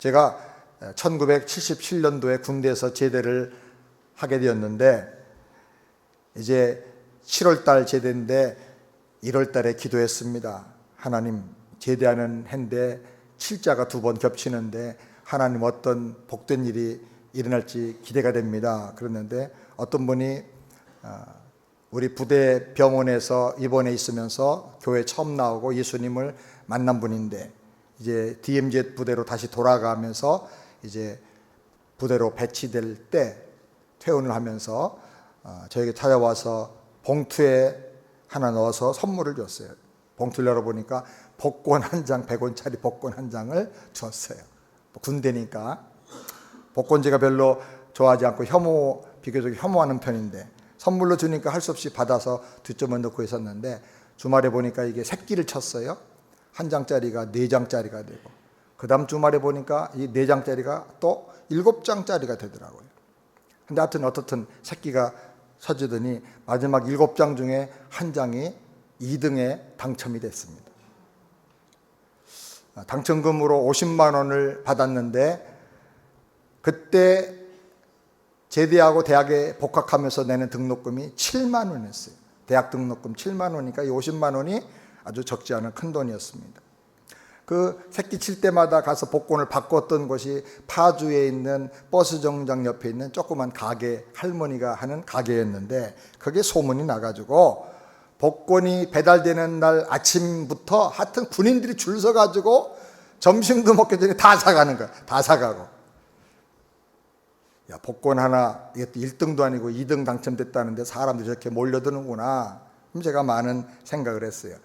제가 1977년도에 군대에서 제대를 하게 되었는데, 이제 7월달 제대인데 1월달에 기도했습니다. 하나님, 제대하는 해인데 7자가 2번 겹치는데 하나님 어떤 복된 일이 일어날지 기대가 됩니다. 그랬는데 어떤 분이 우리 부대 병원에서 입원해 있으면서 교회 처음 나오고 예수님을 만난 분인데, 이제 DMZ 부대로 다시 돌아가면서 이제 부대로 배치될 때 퇴원을 하면서 저에게 찾아와서 봉투에 하나 넣어서 선물을 줬어요. 봉투를 열어보니까 복권 한 장, 100원짜리 복권 한 장을 줬어요. 군대니까 복권제가 별로 좋아하지 않고 비교적 혐오하는 편인데 선물로 주니까 할 수 없이 받아서 뒷점을 넣고 있었는데, 주말에 보니까 이게 새끼를 쳤어요. 한 장짜리가 4장짜리가 되고, 그 다음 주말에 보니까 이 4장짜리가 또 7장짜리가 되더라고요. 근데 하여튼 어떻든 새끼가 쳐지더니 마지막 7장 중에 한 장이 2등에 당첨이 됐습니다. 당첨금으로 50만 원을 받았는데, 그때 제대하고 대학에 복학하면서 내는 등록금이 7만 원이었어요. 대학 등록금 7만 원이니까 이 50만 원이 아주 적지 않은 큰 돈이었습니다. 그 새끼 칠 때마다 가서 복권을 바꿨던 곳이 파주에 있는 버스 정류장 옆에 있는 조그만 가게, 할머니가 하는 가게였는데, 그게 소문이 나가지고 복권이 배달되는 날 아침부터 하여튼 군인들이 줄 서가지고 점심도 먹기 전에 다 사가는 거야. 다 사가고. 야, 복권 하나, 이것도 1등도 아니고 2등 당첨됐다는데 사람들이 저렇게 몰려드는구나. 그럼 제가 많은 생각을 했어요.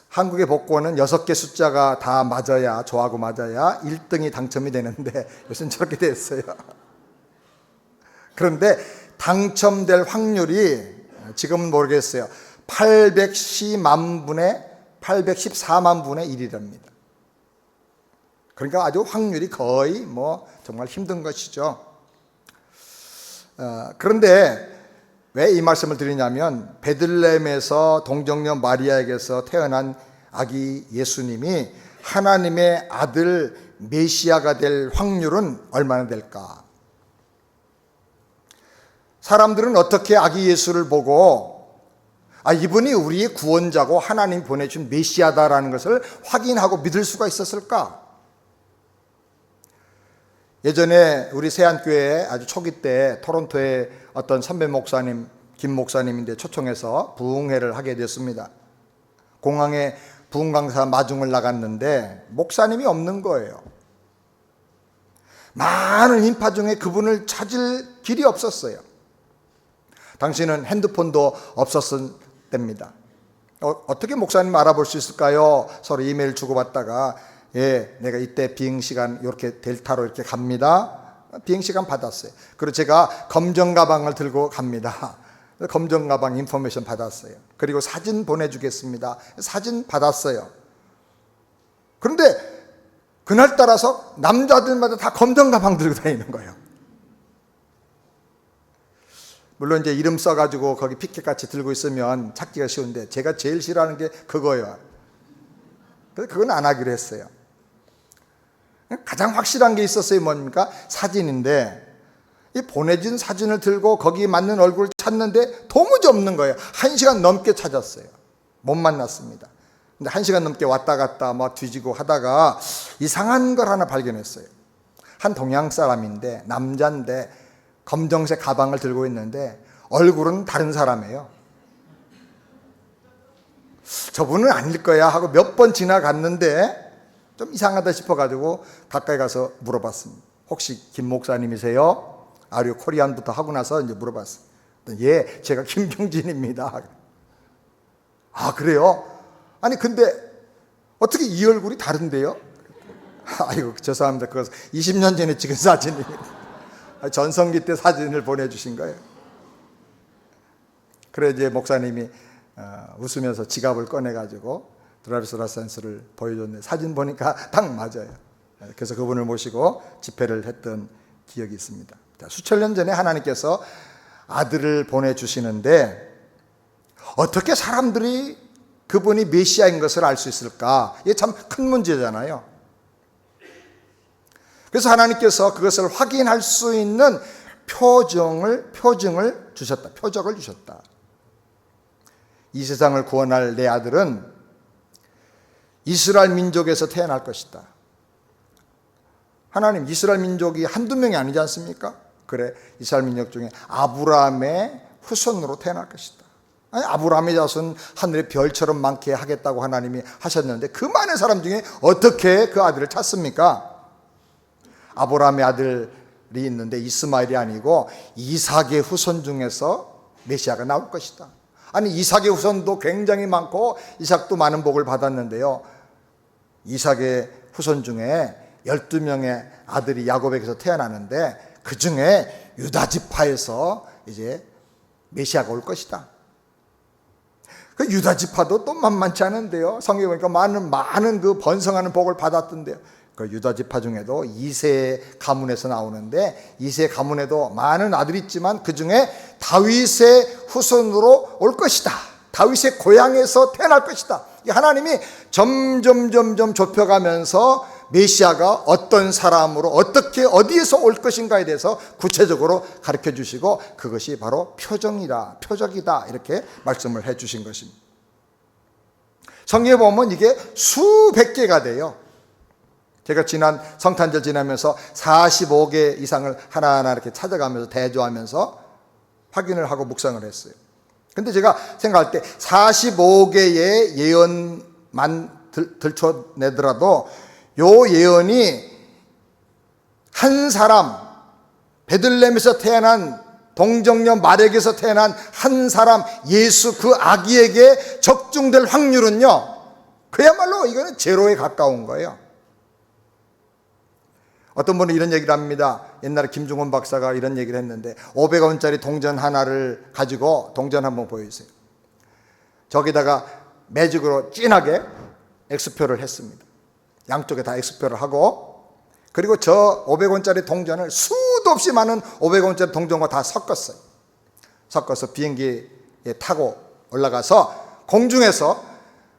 한국의 복권은 6개 숫자가 다 맞아야, 저하고 맞아야 1등이 당첨이 되는데 요즘 저렇게 됐어요. 그런데 당첨될 확률이 지금은 모르겠어요. 814만 분의 1이랍니다. 그러니까 아주 확률이 거의 정말 힘든 것이죠. 그런데 왜 이 말씀을 드리냐면, 베들레헴에서 동정녀 마리아에게서 태어난 아기 예수님이 하나님의 아들 메시아가 될 확률은 얼마나 될까? 사람들은 어떻게 아기 예수를 보고 이분이 우리의 구원자고 하나님 보내준 메시아다라는 것을 확인하고 믿을 수가 있었을까? 예전에 우리 세안교회 아주 초기 때 토론토에 어떤 선배 목사님, 김 목사님인데 초청해서 부흥회를 하게 됐습니다. 공항에 부흥 강사 마중을 나갔는데 목사님이 없는 거예요. 많은 인파 중에 그분을 찾을 길이 없었어요. 당시는 핸드폰도 없었을 때입니다. 어떻게 목사님 알아볼 수 있을까요? 서로 이메일 주고받다가, 내가 이때 비행시간 이렇게 델타로 이렇게 갑니다. 비행시간 받았어요. 그리고 제가 검정 가방을 들고 갑니다. 검정 가방 인포메이션 받았어요. 그리고 사진 보내주겠습니다. 사진 받았어요. 그런데 그날따라서 남자들마다 다 검정 가방 들고 다니는 거예요. 물론 이제 이름 써가지고 거기 피켓같이 들고 있으면 찾기가 쉬운데, 제가 제일 싫어하는 게 그거예요. 그래서 그건 안 하기로 했어요. 가장 확실한 게 있었어요. 뭡니까? 사진인데, 이 보내진 사진을 들고 거기에 맞는 얼굴을 찾는데 도무지 없는 거예요. 1시간 넘게 찾았어요. 못 만났습니다. 근데 1시간 넘게 왔다 갔다 막 뒤지고 하다가 이상한 걸 하나 발견했어요. 한 동양 사람인데, 남자인데 검정색 가방을 들고 있는데 얼굴은 다른 사람이에요. 저분은 아닐 거야 하고 몇 번 지나갔는데 좀 이상하다 싶어가지고 가까이 가서 물어봤습니다. 혹시 김 목사님이세요? Are you Korean부터 하고 나서 이제 물어봤어요. 예, 제가 김경진입니다. 아, 그래요? 아니, 근데 어떻게 이 얼굴이 다른데요? 아이고, 죄송합니다. 그거 20년 전에 찍은 사진입니다. 전성기 때 사진을 보내주신 거예요. 그래 이제 목사님이 웃으면서 지갑을 꺼내가지고 드라이브스 라이선스를 보여줬는데 사진 보니까 딱 맞아요. 그래서 그분을 모시고 집회를 했던 기억이 있습니다. 수천 년 전에 하나님께서 아들을 보내주시는데 어떻게 사람들이 그분이 메시아인 것을 알 수 있을까? 이게 참 큰 문제잖아요. 그래서 하나님께서 그것을 확인할 수 있는 표적을 주셨다. 이 세상을 구원할 내 아들은 이스라엘 민족에서 태어날 것이다. 하나님, 이스라엘 민족이 한두 명이 아니지 않습니까? 그래, 이스라엘 민족 중에 아브라함의 후손으로 태어날 것이다. 아니, 아브라함의 자손 하늘의 별처럼 많게 하겠다고 하나님이 하셨는데 그 많은 사람 중에 어떻게 그 아들을 찾습니까? 아브라함의 아들이 있는데 이스마엘이 아니고 이삭의 후손 중에서 메시아가 나올 것이다. 아니, 이삭의 후손도 굉장히 많고 이삭도 많은 복을 받았는데요, 이삭의 후손 중에 12명의 아들이 야곱에게서 태어나는데 그 중에 유다 지파에서 이제 메시아가 올 것이다. 그 유다 지파도 또 만만치 않은데요, 성경에 보니까 많은 그 번성하는 복을 받았던데요, 그 유다 지파 중에도 이세 가문에서 나오는데 이세 가문에도 많은 아들이 있지만 그 중에 다윗의 후손으로 올 것이다. 다윗의 고향에서 태어날 것이다. 하나님이 점점 좁혀가면서 메시아가 어떤 사람으로 어떻게 어디에서 올 것인가에 대해서 구체적으로 가르쳐 주시고 그것이 바로 표적이다 이렇게 말씀을 해 주신 것입니다. 성경에 보면 이게 수백 개가 돼요. 제가 지난 성탄절 지나면서 45개 이상을 하나하나 이렇게 찾아가면서 대조하면서 확인을 하고 묵상을 했어요. 근데 제가 생각할 때 45개의 예언만 들춰내더라도 요 예언이 한 사람, 베들레헴에서 태어난 동정녀 마리아에게서 태어난 한 사람 예수 그 아기에게 적중될 확률은요, 그야말로 이거는 제로에 가까운 거예요. 어떤 분은 이런 얘기를 합니다. 옛날에 김중원 박사가 이런 얘기를 했는데 500원짜리 동전 하나를 가지고 동전 한번 보여주세요. 저기다가 매직으로 진하게 X표를 했습니다. 양쪽에 다 X표를 하고, 그리고 저 500원짜리 동전을 수도 없이 많은 500원짜리 동전과 다 섞었어요. 섞어서 비행기에 타고 올라가서 공중에서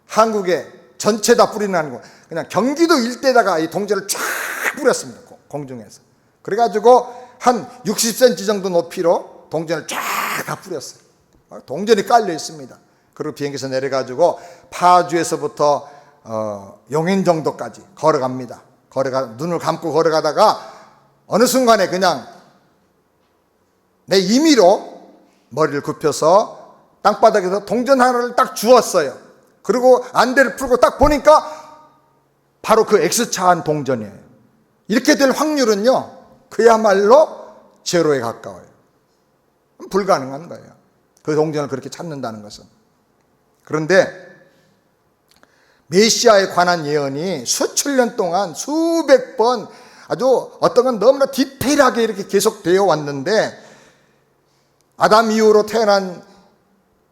한국에 전체 다 뿌리는 거, 그냥 경기도 일대에다가 이 동전을 쫙 뿌렸습니다. 공중에서. 그래가지고 한 60cm 정도 높이로 동전을 쫙 다 뿌렸어요. 동전이 깔려 있습니다. 그리고 비행기에서 내려가지고 파주에서부터 용인 정도까지 걸어갑니다. 눈을 감고 걸어가다가 어느 순간에 그냥 내 임의로 머리를 굽혀서 땅바닥에서 동전 하나를 딱 주웠어요. 그리고 안대를 풀고 딱 보니까 바로 그 X차한 동전이에요. 이렇게 될 확률은요, 그야말로 제로에 가까워요. 불가능한 거예요, 그 동전을 그렇게 찾는다는 것은. 그런데 메시아에 관한 예언이 수천 년 동안 수백 번 아주 어떤 건 너무나 디테일하게 이렇게 계속되어 왔는데, 아담 이후로 태어난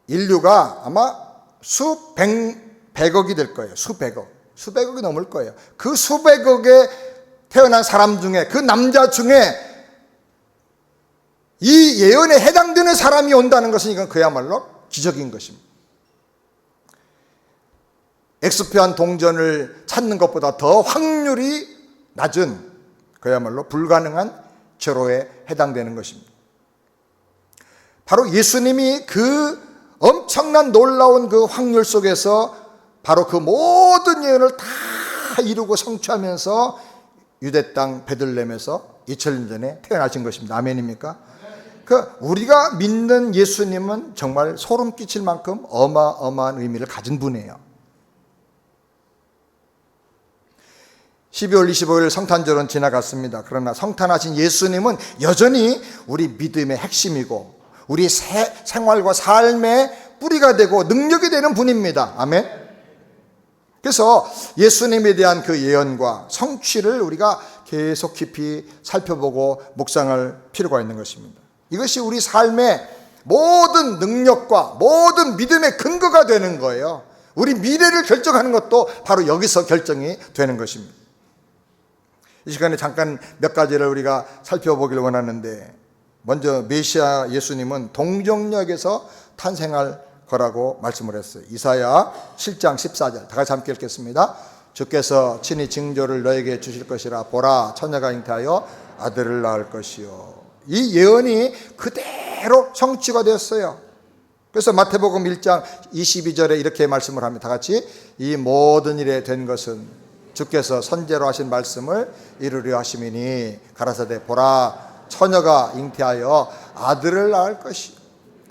인류가 아마 수백억이 될 거예요. 수백억이 넘을 거예요. 그 수백억의 태어난 사람 중에, 그 남자 중에 이 예언에 해당되는 사람이 온다는 것은 이건 그야말로 기적인 것입니다. X표한 동전을 찾는 것보다 더 확률이 낮은, 그야말로 불가능한 제로에 해당되는 것입니다. 바로 예수님이 그 엄청난 놀라운 그 확률 속에서 바로 그 모든 예언을 다 이루고 성취하면서 유대 땅 베들레헴에서 2000년 전에 태어나신 것입니다. 아멘입니까? 우리가 믿는 예수님은 정말 소름 끼칠 만큼 어마어마한 의미를 가진 분이에요. 12월 25일 성탄절은 지나갔습니다. 그러나 성탄하신 예수님은 여전히 우리 믿음의 핵심이고 우리 생활과 삶의 뿌리가 되고 능력이 되는 분입니다. 아멘. 그래서 예수님에 대한 그 예언과 성취를 우리가 계속 깊이 살펴보고 묵상할 필요가 있는 것입니다. 이것이 우리 삶의 모든 능력과 모든 믿음의 근거가 되는 거예요. 우리 미래를 결정하는 것도 바로 여기서 결정이 되는 것입니다. 이 시간에 잠깐 몇 가지를 우리가 살펴보기를 원하는데, 먼저 메시아 예수님은 동정역에서 탄생할 거라고 말씀을 했어요. 이사야 7장 14절 다 같이 함께 읽겠습니다. 주께서 친히 징조를 너에게 주실 것이라. 보라, 처녀가 잉태하여 아들을 낳을 것이요. 이 예언이 그대로 성취가 되었어요. 그래서 마태복음 1장 22절에 이렇게 말씀을 합니다. 다 같이. 이 모든 일에 된 것은 주께서 선제로 하신 말씀을 이루려 하심이니 가라사대 보라, 처녀가 잉태하여 아들을 낳을 것이요.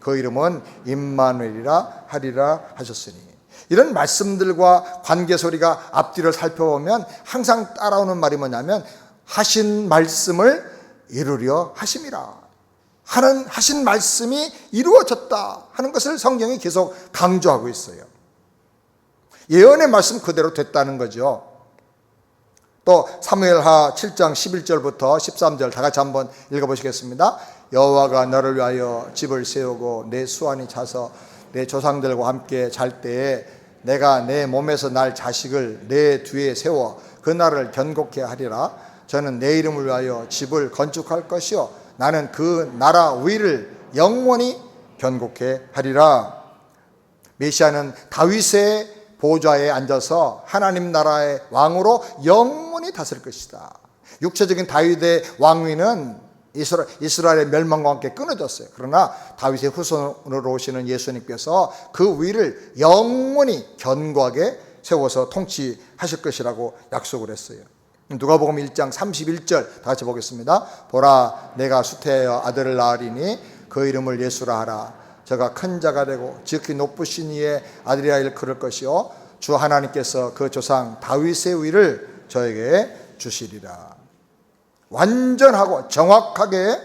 그 이름은 임마누엘이라 하리라 하셨으니. 이런 말씀들과 관계소리가 앞뒤를 살펴보면 항상 따라오는 말이 뭐냐면 하신 말씀을 이루려 하심이라. 하신 말씀이 이루어졌다 하는 것을 성경이 계속 강조하고 있어요. 예언의 말씀 그대로 됐다는 거죠. 또 사무엘하 7장 11절부터 13절 다 같이 한번 읽어보시겠습니다. 여호와가 너를 위하여 집을 세우고 내 수완이 차서 내 조상들과 함께 잘 때에 내가 내 몸에서 날 자식을 내 뒤에 세워 그 날을 견고케 하리라. 저는 내 이름을 위하여 집을 건축할 것이요 나는 그 나라 위를 영원히 견고케 하리라. 메시아는 다윗의 보좌에 앉아서 하나님 나라의 왕으로 영원히 다스릴 것이다. 육체적인 다윗의 왕위는 이스라엘의 멸망과 함께 끊어졌어요. 그러나 다윗의 후손으로 오시는 예수님께서 그 위를 영원히 견고하게 세워서 통치하실 것이라고 약속을 했어요. 누가복음 1장 31절 다 같이 보겠습니다. 보라, 내가 수태하여 아들을 낳으리니 그 이름을 예수라 하라. 저가 큰 자가 되고 지극히 높으신 이의 아들이라 일컬을 것이요 주 하나님께서 그 조상 다윗의 위를 저에게 주시리라. 완전하고 정확하게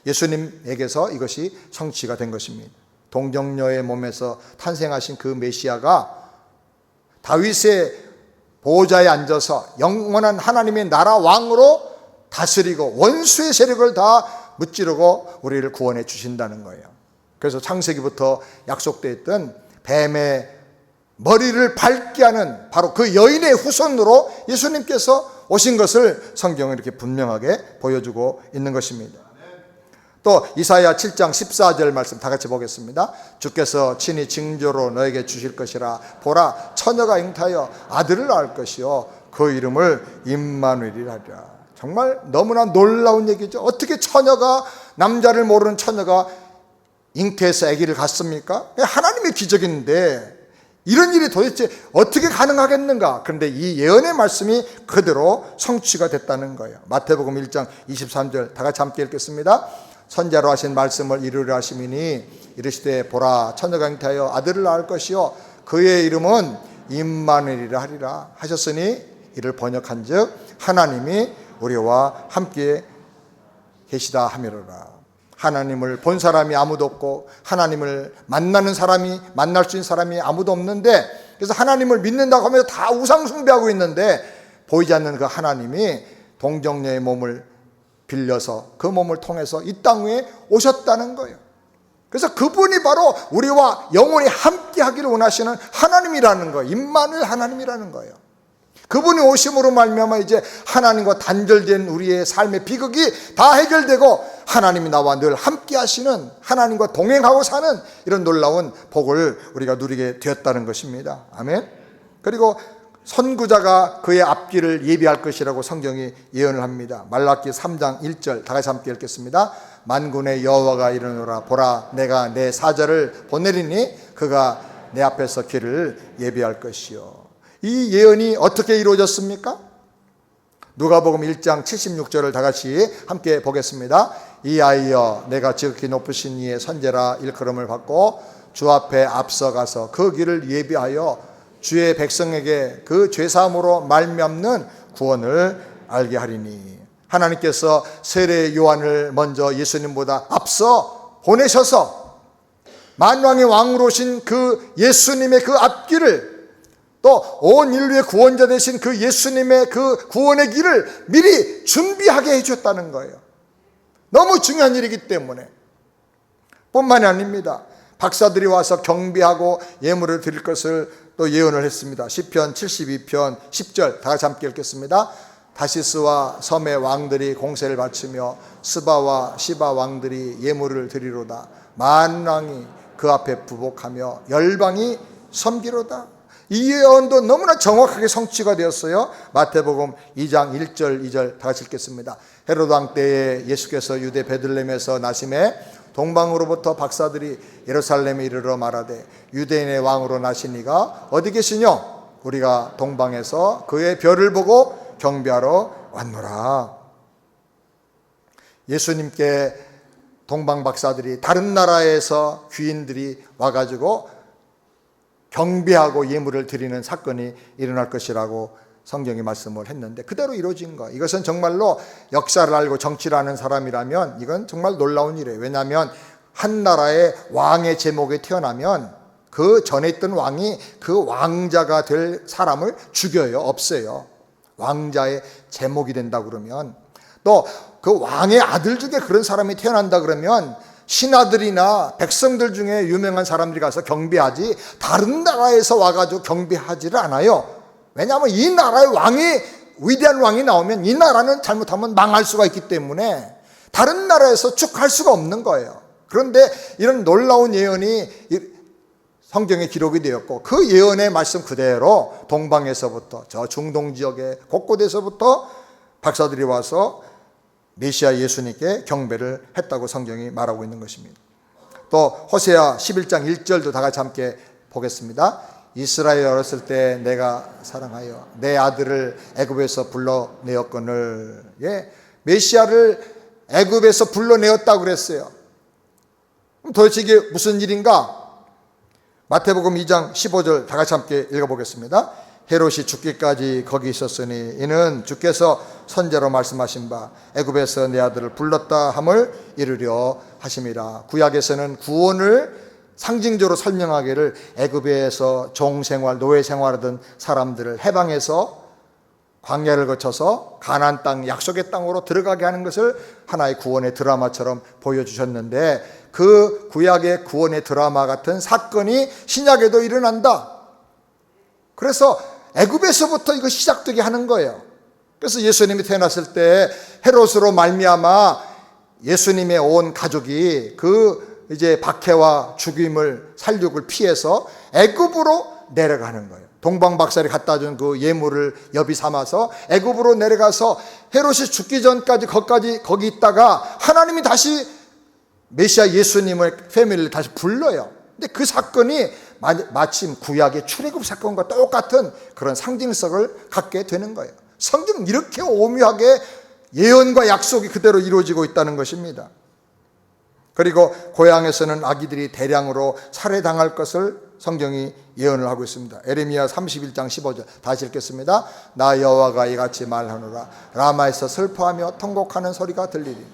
예수님에게서 이것이 성취가 된 것입니다. 동정녀의 몸에서 탄생하신 그 메시아가 다윗의 보호자에 앉아서 영원한 하나님의 나라 왕으로 다스리고 원수의 세력을 다 무찌르고 우리를 구원해 주신다는 거예요. 그래서 창세기부터 약속되어 있던 뱀의 머리를 밟게 하는 바로 그 여인의 후손으로 예수님께서 오신 것을 성경은 이렇게 분명하게 보여주고 있는 것입니다. 또 이사야 7장 14절 말씀 다 같이 보겠습니다. 주께서 친히 징조로 너에게 주실 것이라. 보라, 처녀가 잉태하여 아들을 낳을 것이요 그 이름을 임마누엘이라 하리라. 정말 너무나 놀라운 얘기죠. 어떻게 처녀가, 남자를 모르는 처녀가 잉태해서 아기를 갖습니까? 하나님의 기적인데 이런 일이 도대체 어떻게 가능하겠는가? 그런데 이 예언의 말씀이 그대로 성취가 됐다는 거예요. 마태복음 1장 23절 다 같이 함께 읽겠습니다. 선자로 하신 말씀을 이루려 하심이니 이르시되 보라, 처녀가 잉태하여 아들을 낳을 것이요 그의 이름은 임마누엘이라 하리라 하셨으니 이를 번역한즉 하나님이 우리와 함께 계시다 하미로라. 하나님을 본 사람이 아무도 없고 하나님을 만나는 사람이, 만날 수 있는 사람이 아무도 없는데, 그래서 하나님을 믿는다고 하면서 다 우상 숭배하고 있는데 보이지 않는 그 하나님이 동정녀의 몸을 빌려서 그 몸을 통해서 이 땅 위에 오셨다는 거예요. 그래서 그분이 바로 우리와 영원히 함께 하기를 원하시는 하나님이라는 거예요. 임마누엘 하나님이라는 거예요. 그분이 오심으로 말미암아 이제 하나님과 단절된 우리의 삶의 비극이 다 해결되고 하나님이 나와 늘 함께 하시는, 하나님과 동행하고 사는 이런 놀라운 복을 우리가 누리게 되었다는 것입니다. 아멘. 그리고 선구자가 그의 앞길을 예비할 것이라고 성경이 예언을 합니다. 말라기 3장 1절 다 같이 함께 읽겠습니다. 만군의 여호와가 이르노라. 보라, 내가 내 사자를 보내리니 그가 내 앞에서 길을 예비할 것이요. 이 예언이 어떻게 이루어졌습니까? 누가복음 1장 76절을 다 같이 함께 보겠습니다. 이아이여, 내가 지극히 높으신 이의 선제라 일컬음을 받고 주 앞에 앞서가서 그 길을 예비하여 주의 백성에게 그 죄사함으로 말미암는 구원을 알게 하리니. 하나님께서 세례 요한을 먼저 예수님보다 앞서 보내셔서 만왕의 왕으로 오신 그 예수님의 그 앞길을, 또 온 인류의 구원자 되신 그 예수님의 그 구원의 길을 미리 준비하게 해줬다는 거예요. 너무 중요한 일이기 때문에. 뿐만이 아닙니다. 박사들이 와서 경비하고 예물을 드릴 것을 또 예언을 했습니다. 시편 72편 10절 다 같이 함께 읽겠습니다. 다시스와 섬의 왕들이 공세를 바치며 스바와 시바 왕들이 예물을 드리로다. 만왕이 그 앞에 부복하며 열방이 섬기로다. 이 예언도 너무나 정확하게 성취가 되었어요. 마태복음 2장 1절 2절 다 같이 읽겠습니다. 헤로드 왕 때에 예수께서 유대 베들레헴에서 나심에 동방으로부터 박사들이 예루살렘에 이르러 말하되 유대인의 왕으로 나신 이가 어디 계시뇨? 우리가 동방에서 그의 별을 보고 경배하러 왔노라. 예수님께 동방 박사들이, 다른 나라에서 귀인들이 와가지고 경배하고 예물을 드리는 사건이 일어날 것이라고 성경이 말씀을 했는데 그대로 이루어진 거예요. 이것은 정말로 역사를 알고 정치를 아는 사람이라면 이건 정말 놀라운 일이에요. 왜냐하면 한 나라의 왕의 제목에 태어나면 그 전에 있던 왕이 그 왕자가 될 사람을 죽여요. 없애요. 왕자의 제목이 된다 그러면, 또 그 왕의 아들 중에 그런 사람이 태어난다 그러면 신하들이나 백성들 중에 유명한 사람들이 가서 경배하지, 다른 나라에서 와가지고 경배하지를 않아요. 왜냐하면 이 나라의 왕이, 위대한 왕이 나오면 이 나라는 잘못하면 망할 수가 있기 때문에 다른 나라에서 축할 수가 없는 거예요. 그런데 이런 놀라운 예언이 성경에 기록이 되었고, 그 예언의 말씀 그대로 동방에서부터 저 중동 지역의 곳곳에서부터 박사들이 와서 메시아 예수님께 경배를 했다고 성경이 말하고 있는 것입니다. 또 호세아 11장 1절도 다 같이 함께 보겠습니다. 이스라엘 어렸을 때 내가 사랑하여 내 아들을 애굽에서 불러내었거늘. 메시아를 애굽에서 불러내었다고 그랬어요. 도대체 이게 무슨 일인가? 마태복음 2장 15절 다 같이 함께 읽어보겠습니다. 헤롯이 죽기까지 거기 있었으니 이는 주께서 선제로 말씀하신 바 애굽에서 내 아들을 불렀다 함을 이루려 하심이라. 구약에서는 구원을 상징적으로 설명하기를 애굽에서 종생활, 노예생활하던 사람들을 해방해서 광야를 거쳐서 가나안 땅, 약속의 땅으로 들어가게 하는 것을 하나의 구원의 드라마처럼 보여주셨는데, 그 구약의 구원의 드라마 같은 사건이 신약에도 일어난다. 그래서 애굽에서부터 이거 시작되게 하는 거예요. 그래서 예수님이 태어났을 때 헤롯으로 말미암아 예수님의 온 가족이 그 이제 박해와 죽임을, 살육을 피해서 애굽으로 내려가는 거예요. 동방 박사들이 갖다 준 그 예물을 여비 삼아서 애굽으로 내려가서 헤롯이 죽기 전까지 거기 있다가 하나님이 다시 메시아 예수님의 패밀리를 다시 불러요. 근데 그 사건이 마침 구약의 출애굽 사건과 똑같은 그런 상징성을 갖게 되는 거예요. 성경은 이렇게 오묘하게 예언과 약속이 그대로 이루어지고 있다는 것입니다. 그리고 고향에서는 아기들이 대량으로 살해당할 것을 성경이 예언을 하고 있습니다. 에레미야 31장 15절 다시 읽겠습니다. 나 여호와가 이같이 말하노라. 라마에서 슬퍼하며 통곡하는 소리가 들리리.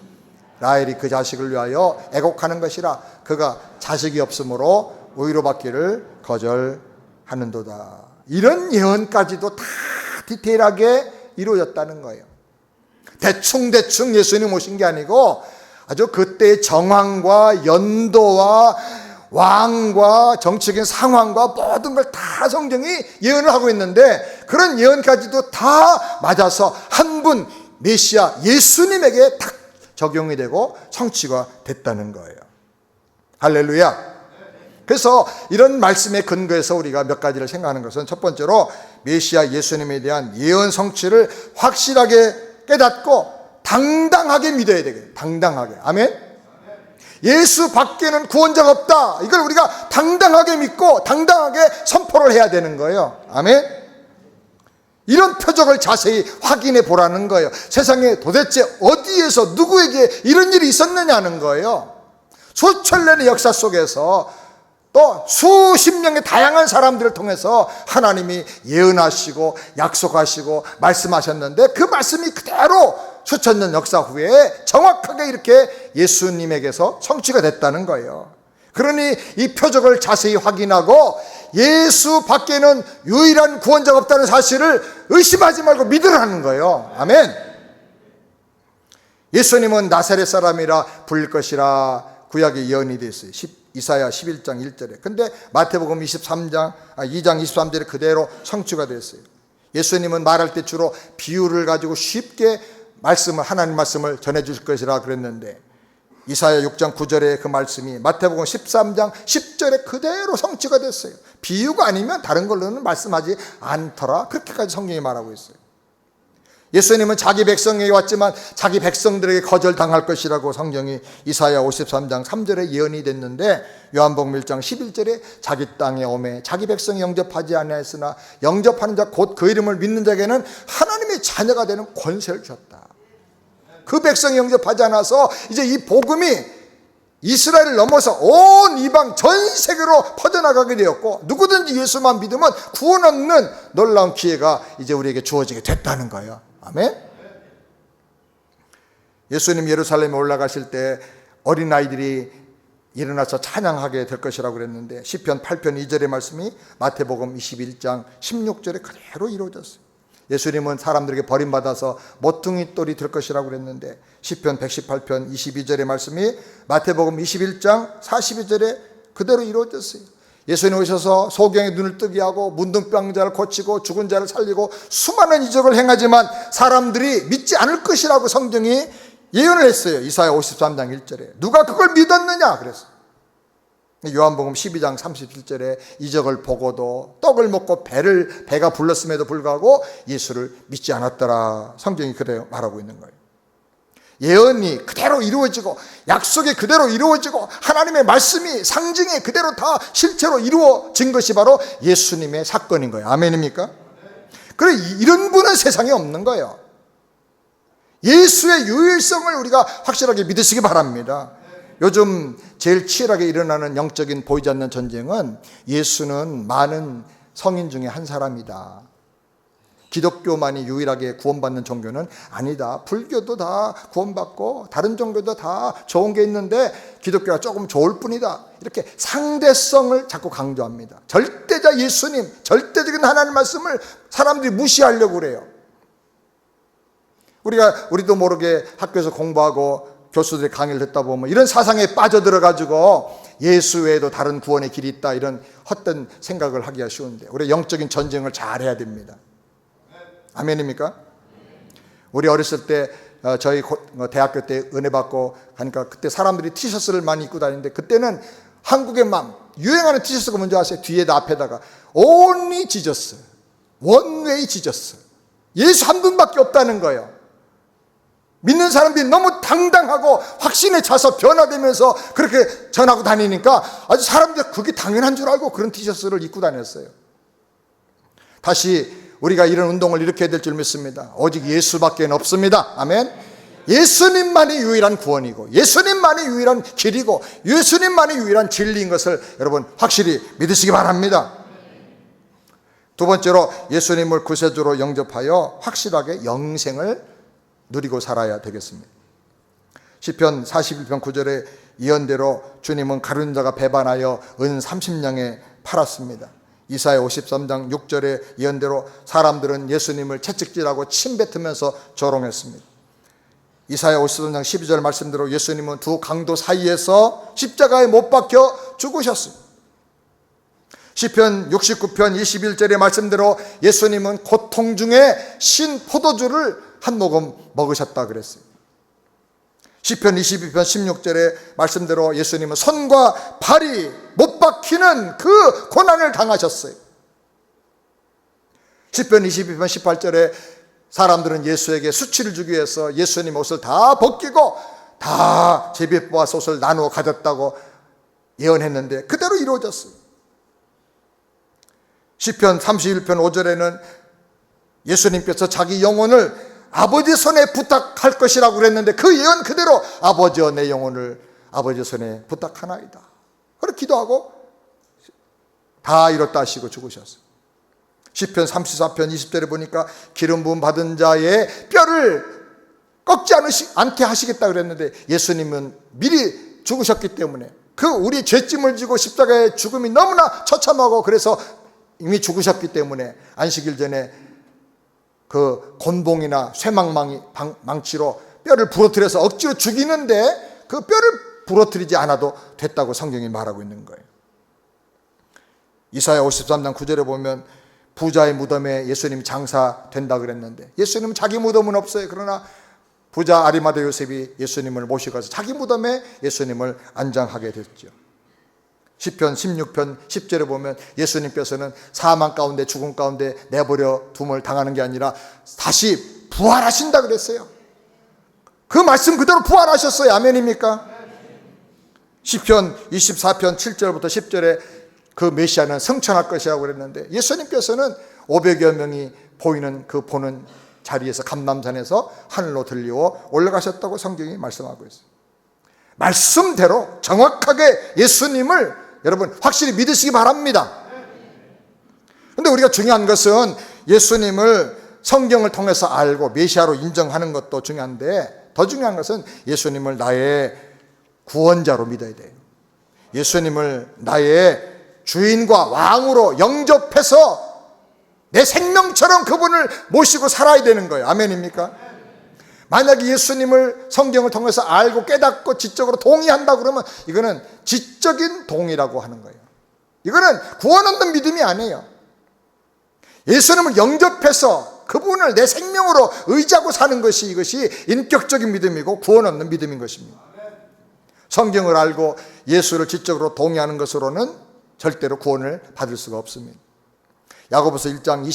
라헬이 그 자식을 위하여 애곡하는 것이라. 그가 자식이 없으므로 의로받기를 거절하는도다. 이런 예언까지도 다 디테일하게 이루어졌다는 거예요. 대충 예수님 오신 게 아니고 아주 그때의 정황과 연도와 왕과 정치적인 상황과 모든 걸 다 성경이 예언을 하고 있는데, 그런 예언까지도 다 맞아서 한 분 메시아 예수님에게 딱 적용이 되고 성취가 됐다는 거예요. 할렐루야. 그래서 이런 말씀에 근거해서 우리가 몇 가지를 생각하는 것은, 첫 번째로 메시아 예수님에 대한 예언 성취를 확실하게 깨닫고 당당하게 믿어야 되겠어요. 당당하게. 아멘. 예수 밖에는 구원자가 없다. 이걸 우리가 당당하게 믿고 당당하게 선포를 해야 되는 거예요. 아멘. 이런 표적을 자세히 확인해 보라는 거예요. 세상에 도대체 어디에서 누구에게 이런 일이 있었느냐는 거예요. 수천 년의 역사 속에서 또 수십 명의 다양한 사람들을 통해서 하나님이 예언하시고 약속하시고 말씀하셨는데, 그 말씀이 그대로 수천 년 역사 후에 정확하게 이렇게 예수님에게서 성취가 됐다는 거예요. 그러니 이 표적을 자세히 확인하고 예수 밖에는 유일한 구원자가 없다는 사실을 의심하지 말고 믿으라는 거예요. 아멘. 예수님은 나사렛 사람이라 불릴 것이라 구약에 예언이 되어 있어요. 이사야 11장 1절에. 근데 마태복음 2장 23절에 그대로 성취가 됐어요. 예수님은 말할 때 주로 비유를 가지고 쉽게 하나님 말씀을 전해 주실 것이라 그랬는데, 이사야 6장 9절의 그 말씀이 마태복음 13장 10절에 그대로 성취가 됐어요. 비유가 아니면 다른 걸로는 말씀하지 않더라. 그렇게까지 성경이 말하고 있어요. 예수님은 자기 백성에게 왔지만 자기 백성들에게 거절당할 것이라고 성경이 이사야 53장 3절에 예언이 됐는데, 요한복음 1장 11절에 자기 땅에 오매 자기 백성이 영접하지 아니하였으나 영접하는 자 곧 그 이름을 믿는 자에게는 하나님의 자녀가 되는 권세를 주었다. 그 백성이 영접하지 않아서 이제 이 복음이 이스라엘을 넘어서 온 이방 전 세계로 퍼져나가게 되었고, 누구든지 예수만 믿으면 구원 얻는 놀라운 기회가 이제 우리에게 주어지게 됐다는 거예요. 아멘. 예수님 예루살렘에 올라가실 때 어린아이들이 일어나서 찬양하게 될 것이라고 그랬는데, 시편 8편 2절의 말씀이 마태복음 21장 16절에 그대로 이루어졌어요. 예수님은 사람들에게 버림받아서 모퉁이 돌이 될 것이라고 그랬는데, 시편 118편 22절의 말씀이 마태복음 21장 42절에 그대로 이루어졌어요. 예수님 오셔서 소경의 눈을 뜨게 하고 문둥병자를 고치고 죽은 자를 살리고 수많은 이적을 행하지만 사람들이 믿지 않을 것이라고 성경이 예언을 했어요. 이사야 53장 1절에 누가 그걸 믿었느냐 그랬어요. 요한복음 12장 37절에 이적을 보고도 떡을 먹고 배가 불렀음에도 불구하고 예수를 믿지 않았더라. 성경이 그대로 말하고 있는 거예요. 예언이 그대로 이루어지고 약속이 그대로 이루어지고 하나님의 말씀이 상징이 그대로 다 실체로 이루어진 것이 바로 예수님의 사건인 거예요. 아멘입니까? 그래, 이런 분은 세상에 없는 거예요. 예수의 유일성을 우리가 확실하게 믿으시기 바랍니다. 요즘 제일 치열하게 일어나는 영적인 보이지 않는 전쟁은 예수는 많은 성인 중에 한 사람이다. 기독교만이 유일하게 구원받는 종교는 아니다. 불교도 다 구원받고 다른 종교도 다 좋은 게 있는데 기독교가 조금 좋을 뿐이다. 이렇게 상대성을 자꾸 강조합니다. 절대자 예수님, 절대적인 하나님 말씀을 사람들이 무시하려고 그래요. 우리도 모르게 학교에서 공부하고 교수들이 강의를 듣다 보면 이런 사상에 빠져들어가지고 예수 외에도 다른 구원의 길이 있다, 이런 헛된 생각을 하기가 쉬운데, 우리 영적인 전쟁을 잘 해야 됩니다. 아멘입니까? 우리 어렸을 때 저희 대학교 때 은혜 받고 가니까 그때 사람들이 티셔츠를 많이 입고 다니는데, 그때는 한국에 막 유행하는 티셔츠가 뭔지 아세요? 뒤에다 앞에다가 Only Jesus, One Way Jesus, 예수 한 분밖에 없다는 거예요. 믿는 사람들이 너무 당당하고 확신에 차서 변화되면서 그렇게 전하고 다니니까 아주 사람들이 그게 당연한 줄 알고 그런 티셔츠를 입고 다녔어요. 다시 우리가 이런 운동을 일으켜야 될 줄 믿습니다. 오직 예수밖에 없습니다. 아멘. 예수님만이 유일한 구원이고 예수님만이 유일한 길이고 예수님만이 유일한 진리인 것을 여러분 확실히 믿으시기 바랍니다. 두 번째로, 예수님을 구세주로 영접하여 확실하게 영생을 누리고 살아야 되겠습니다. 시편 41편 9절의 예언대로 주님은 가룟 자가 배반하여 은 30냥에 팔았습니다. 이사야 53장 6절의 예언대로 사람들은 예수님을 채찍질하고 침뱉으면서 조롱했습니다. 이사야 53장 12절 말씀대로 예수님은 두 강도 사이에서 십자가에 못 박혀 죽으셨습니다. 시편 69편 21절의 말씀대로 예수님은 고통 중에 신 포도주를 한 모금 먹으셨다 그랬어요. 시편 22편 16절의 말씀대로 예수님은 손과 발이 못 박히는 그 고난을 당하셨어요. 시편 22편 18절에 사람들은 예수에게 수치를 주기 위해서 예수님 옷을 다 벗기고 다 제비에 뽑아서 옷을 나누어 가졌다고 예언했는데 그대로 이루어졌어요. 시편 31편 5절에는 예수님께서 자기 영혼을 아버지 손에 부탁할 것이라고 그랬는데 그 예언 그대로 아버지여 내 영혼을 아버지 손에 부탁하나이다. 그렇게 기도하고 다 이뤘다 하시고 죽으셨어요. 시편 34편 20절에 보니까 기름 부음 받은 자의 뼈를 꺾지 않게 하시겠다 그랬는데 예수님은 미리 죽으셨기 때문에 그 우리 죄짐을 지고 십자가의 죽음이 너무나 처참하고 그래서 이미 죽으셨기 때문에 안식일 전에 그 곤봉이나 쇠망치로 뼈를 부러뜨려서 억지로 죽이는데 그 뼈를 부러뜨리지 않아도 됐다고 성경이 말하고 있는 거예요. 이사야 53장 9절에 보면 부자의 무덤에 예수님 장사된다 그랬는데 예수님은 자기 무덤은 없어요. 그러나 부자 아리마대 요셉이 예수님을 모시고 가서 자기 무덤에 예수님을 안장하게 됐죠. 시편 16편 10절에 보면 예수님께서는 사망 가운데 죽음 가운데 내버려 둠을 당하는 게 아니라 다시 부활하신다 그랬어요. 그 말씀 그대로 부활하셨어요. 아멘입니까? 시편 24편 7절부터 10절에 그 메시아는 성천할 것이라고 그랬는데 예수님께서는 500여 명이 보이는 그 보는 자리에서 감람산에서 하늘로 들려 올라가셨다고 성경이 말씀하고 있어요. 말씀대로 정확하게 예수님을 여러분 확실히 믿으시기 바랍니다. 그런데 우리가 중요한 것은 예수님을 성경을 통해서 알고 메시아로 인정하는 것도 중요한데 더 중요한 것은 예수님을 나의 구원자로 믿어야 돼요. 예수님을 나의 주인과 왕으로 영접해서 내 생명처럼 그분을 모시고 살아야 되는 거예요. 아멘입니까? 만약에 예수님을 성경을 통해서 알고 깨닫고 지적으로 동의한다 그러면 이거는 지적인 동의라고 하는 거예요. 이거는 구원 얻는 믿음이 아니에요. 예수님을 영접해서 그분을 내 생명으로 의지하고 사는 것이 이것이 인격적인 믿음이고 구원 얻는 믿음인 것입니다. 성경을 알고 예수를 지적으로 동의하는 것으로는 절대로 구원을 받을 수가 없습니다. 야고보서 1장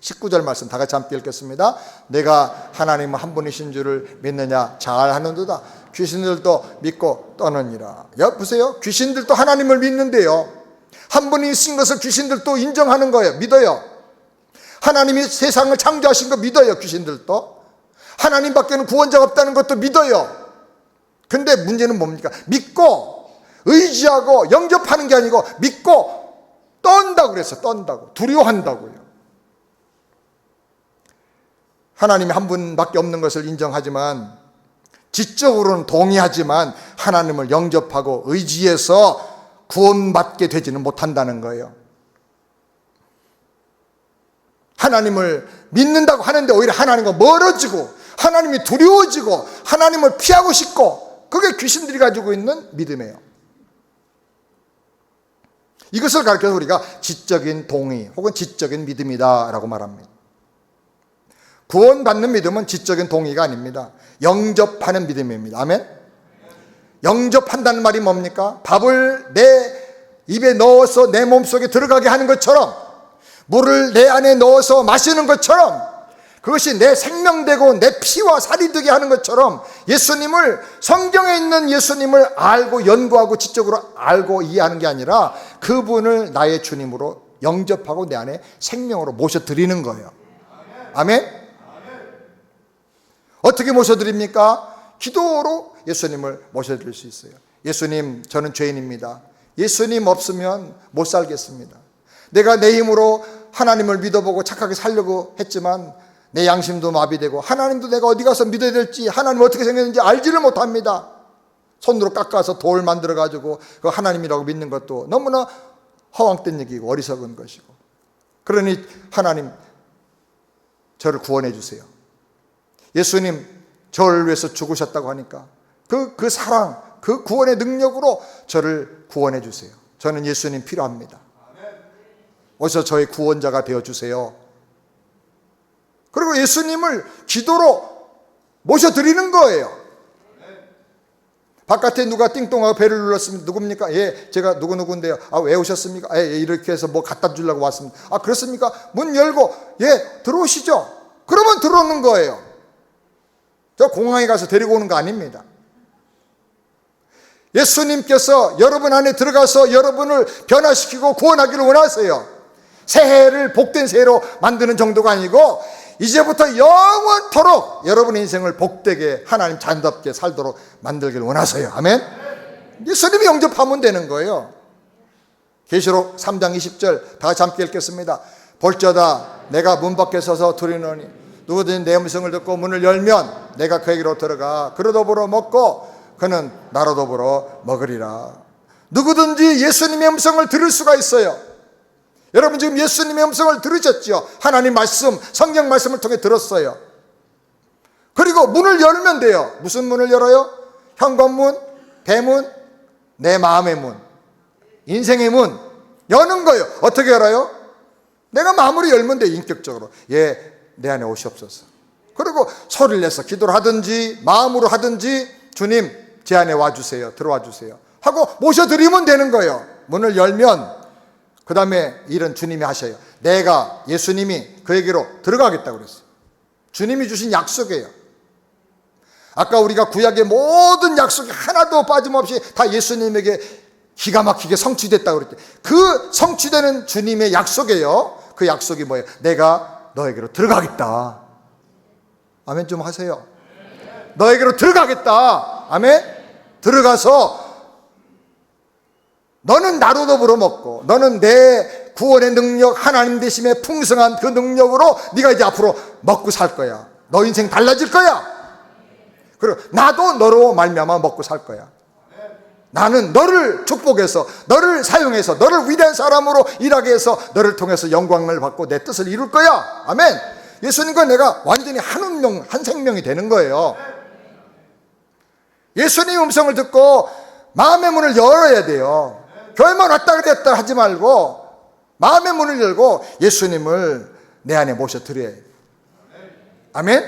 19절 말씀 다 같이 함께 읽겠습니다. 내가 하나님은 한 분이신 줄을 믿느냐? 잘 하는도다. 귀신들도 믿고 떠느니라. 보세요. 귀신들도 하나님을 믿는데요. 한 분이 있으신 것을 귀신들도 인정하는 거예요. 믿어요. 하나님이 세상을 창조하신 거 믿어요. 귀신들도. 하나님밖에는 구원자가 없다는 것도 믿어요. 근데 문제는 뭡니까? 믿고 의지하고 영접하는 게 아니고 믿고 떤다고 그랬어. 떤다고. 두려워한다고요. 하나님이 한 분밖에 없는 것을 인정하지만 지적으로는 동의하지만 하나님을 영접하고 의지해서 구원받게 되지는 못한다는 거예요. 하나님을 믿는다고 하는데 오히려 하나님과 멀어지고 하나님이 두려워지고 하나님을 피하고 싶고 그게 귀신들이 가지고 있는 믿음이에요. 이것을 가르쳐서 우리가 지적인 동의 혹은 지적인 믿음이다라고 말합니다. 구원받는 믿음은 지적인 동의가 아닙니다. 영접하는 믿음입니다. 아멘? 영접한다는 말이 뭡니까? 밥을 내 입에 넣어서 내 몸속에 들어가게 하는 것처럼 물을 내 안에 넣어서 마시는 것처럼 그것이 내 생명되고 내 피와 살이 되게 하는 것처럼 예수님을 성경에 있는 예수님을 알고 연구하고 지적으로 알고 이해하는 게 아니라 그분을 나의 주님으로 영접하고 내 안에 생명으로 모셔드리는 거예요. 아멘? 어떻게 모셔드립니까? 기도로 예수님을 모셔드릴 수 있어요. 예수님, 저는 죄인입니다. 예수님 없으면 못 살겠습니다. 내가 내 힘으로 하나님을 믿어보고 착하게 살려고 했지만 내 양심도 마비되고 하나님도 내가 어디 가서 믿어야 될지 하나님 어떻게 생겼는지 알지를 못합니다. 손으로 깎아서 돌 만들어가지고 그 하나님이라고 믿는 것도 너무나 허황된 얘기고 어리석은 것이고 그러니 하나님 저를 구원해 주세요. 예수님 저를 위해서 죽으셨다고 하니까 그 사랑, 그 구원의 능력으로 저를 구원해 주세요. 저는 예수님 필요합니다. 어서 저의 구원자가 되어주세요. 그리고 예수님을 기도로 모셔드리는 거예요. 바깥에 누가 띵동하고 배를 눌렀습니다. 누굽니까? 예, 제가 누구인데요. 아, 왜 오셨습니까? 예, 이렇게 해서 뭐 갖다 주려고 왔습니다. 아, 그렇습니까? 문 열고 예, 들어오시죠. 그러면 들어오는 거예요. 저 공항에 가서 데리고 오는 거 아닙니다. 예수님께서 여러분 안에 들어가서 여러분을 변화시키고 구원하기를 원하세요. 새해를 복된 새해로 만드는 정도가 아니고 이제부터 영원토록 여러분의 인생을 복되게 하나님 자녀답게 살도록 만들기를 원하세요. 아멘? 예수님이 영접하면 되는 거예요. 계시록 3장 20절 다 같이 함께 읽겠습니다. 볼저다 내가 문 밖에 서서 두리노니 누구든지 내 음성을 듣고 문을 열면 내가 그에게로 들어가 그로 더불어 먹고 그는 나로 더불어 먹으리라. 누구든지 예수님의 음성을 들을 수가 있어요. 여러분 지금 예수님의 음성을 들으셨죠? 하나님 말씀, 성경 말씀을 통해 들었어요. 그리고 문을 열면 돼요. 무슨 문을 열어요? 현관문, 대문, 내 마음의 문, 인생의 문 여는 거예요. 어떻게 열어요? 내가 마음으로 열면 돼요. 인격적으로 예, 내 안에 오시옵소서. 그리고 소리를 내서 기도를 하든지 마음으로 하든지 주님 제 안에 와주세요, 들어와 주세요 하고 모셔드리면 되는 거예요. 문을 열면 그 다음에 일은 주님이 하셔요. 내가, 예수님이 그에게로 들어가겠다고 그랬어요. 주님이 주신 약속이에요. 아까 우리가 구약의 모든 약속이 하나도 빠짐없이 다 예수님에게 기가 막히게 성취됐다고 그랬죠. 그 성취되는 주님의 약속이에요. 그 약속이 뭐예요? 내가 너에게로 들어가겠다. 아멘 좀 하세요. 너에게로 들어가겠다. 아멘. 들어가서 너는 나로 더불어 먹고 너는 내 구원의 능력, 하나님 되심의 풍성한 그 능력으로 네가 이제 앞으로 먹고 살 거야. 너 인생 달라질 거야. 그리고 나도 너로 말미암아 먹고 살 거야. 나는 너를 축복해서 너를 사용해서 너를 위대한 사람으로 일하게 해서 너를 통해서 영광을 받고 내 뜻을 이룰 거야. 아멘. 예수님과 내가 완전히 한 운명, 한 생명이 되는 거예요. 예수님 음성을 듣고 마음의 문을 열어야 돼요. 교회만 왔다 그랬다 하지 말고 마음의 문을 열고 예수님을 내 안에 모셔드려야 해요. 아멘.